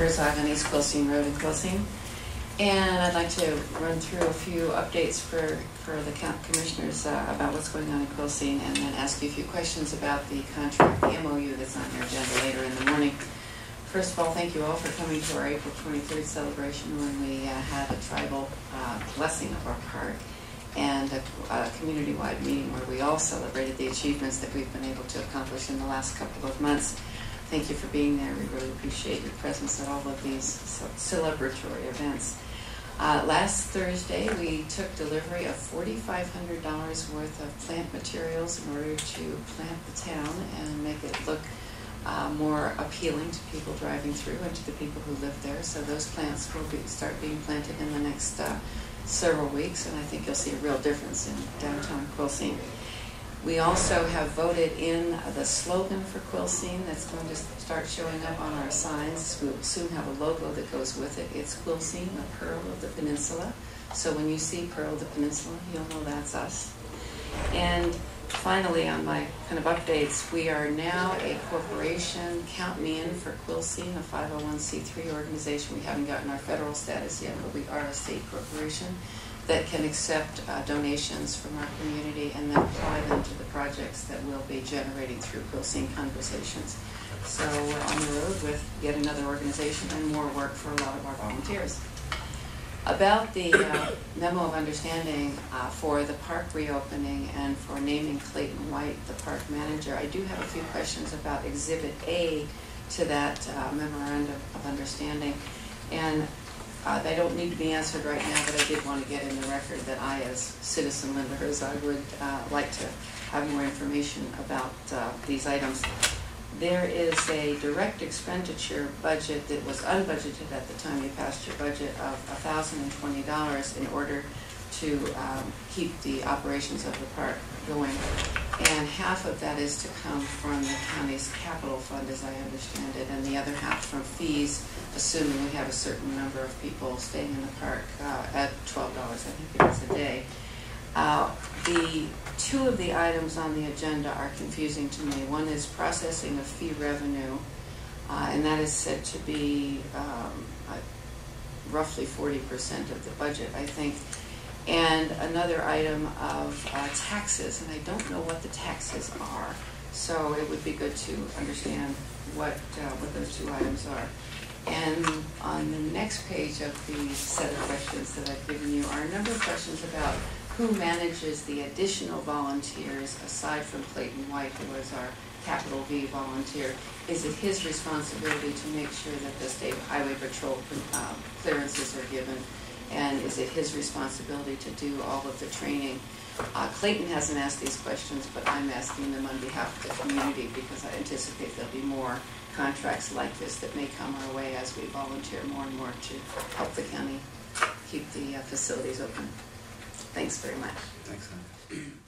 Herzog on East Quilcene Road in Quilcene. And I'd like to run through a few updates for the commissioners about what's going on in Quilcene, and then ask you a few questions about the contract, the MOU that's on your agenda later in the morning. First of all, thank you all for coming to our April 23rd celebration when we had a tribal blessing of our park and a community-wide meeting where we all celebrated the achievements that we've been able to accomplish in the last couple of months. Thank you for being there. We really appreciate your presence at all of these celebratory events. Last Thursday, we took delivery of $4,500 worth of plant materials in order to plant the town and make it look more appealing to people driving through and to the people who live there. So those plants will start being planted in the next several weeks, and I think you'll see a real difference in downtown Quilcene. We also have voted in the slogan for Quilcene that's going to start showing up on our signs. We'll soon have a logo that goes with it. It's Quilcene, the Pearl of the Peninsula. So when you see Pearl of the Peninsula, you'll know that's us. And finally, on my kind of updates, we are now a corporation. Count me in for Quilcene, a 501c3 organization. We haven't gotten our federal status yet, but we are a state corporation that can accept donations from our community and then apply them to the projects that we'll be generating through Quilcene Conversations. So we're on the road with yet another organization and more work for a lot of our volunteers. About the memo of understanding for the park reopening and for naming Clayton White the park manager, I do have a few questions about Exhibit A to that memorandum of understanding. And they don't need to be answered right now, but I did want to get in the record that I, as citizen Linda Herzog, would like to have more information about these items. There is a direct expenditure budget that was unbudgeted at the time you passed your budget of $1,020 in order to keep the operations of the park going. And half of that is to come from the county's capital fund, as I understand it, and the other half from fees, assuming we have a certain number of people staying in the park at $12, I think it is, a day. The two of the items on the agenda are confusing to me. One is processing of fee revenue, and that is said to be roughly 40% of the budget, I think. And another item of taxes, and I don't know what the taxes are, so it would be good to understand what those two items are. And on the next page of the set of questions that I've given you are a number of questions about who manages the additional volunteers aside from Clayton White, who is our capital V volunteer. Is it his responsibility to make sure that the State Highway Patrol clearances are given? And is it his responsibility to do all of the training? Clayton hasn't asked these questions, but I'm asking them on behalf of the community because I anticipate there'll be more contracts like this that may come our way as we volunteer more and more to help the county keep the facilities open. Thanks very much. Thanks, Anne.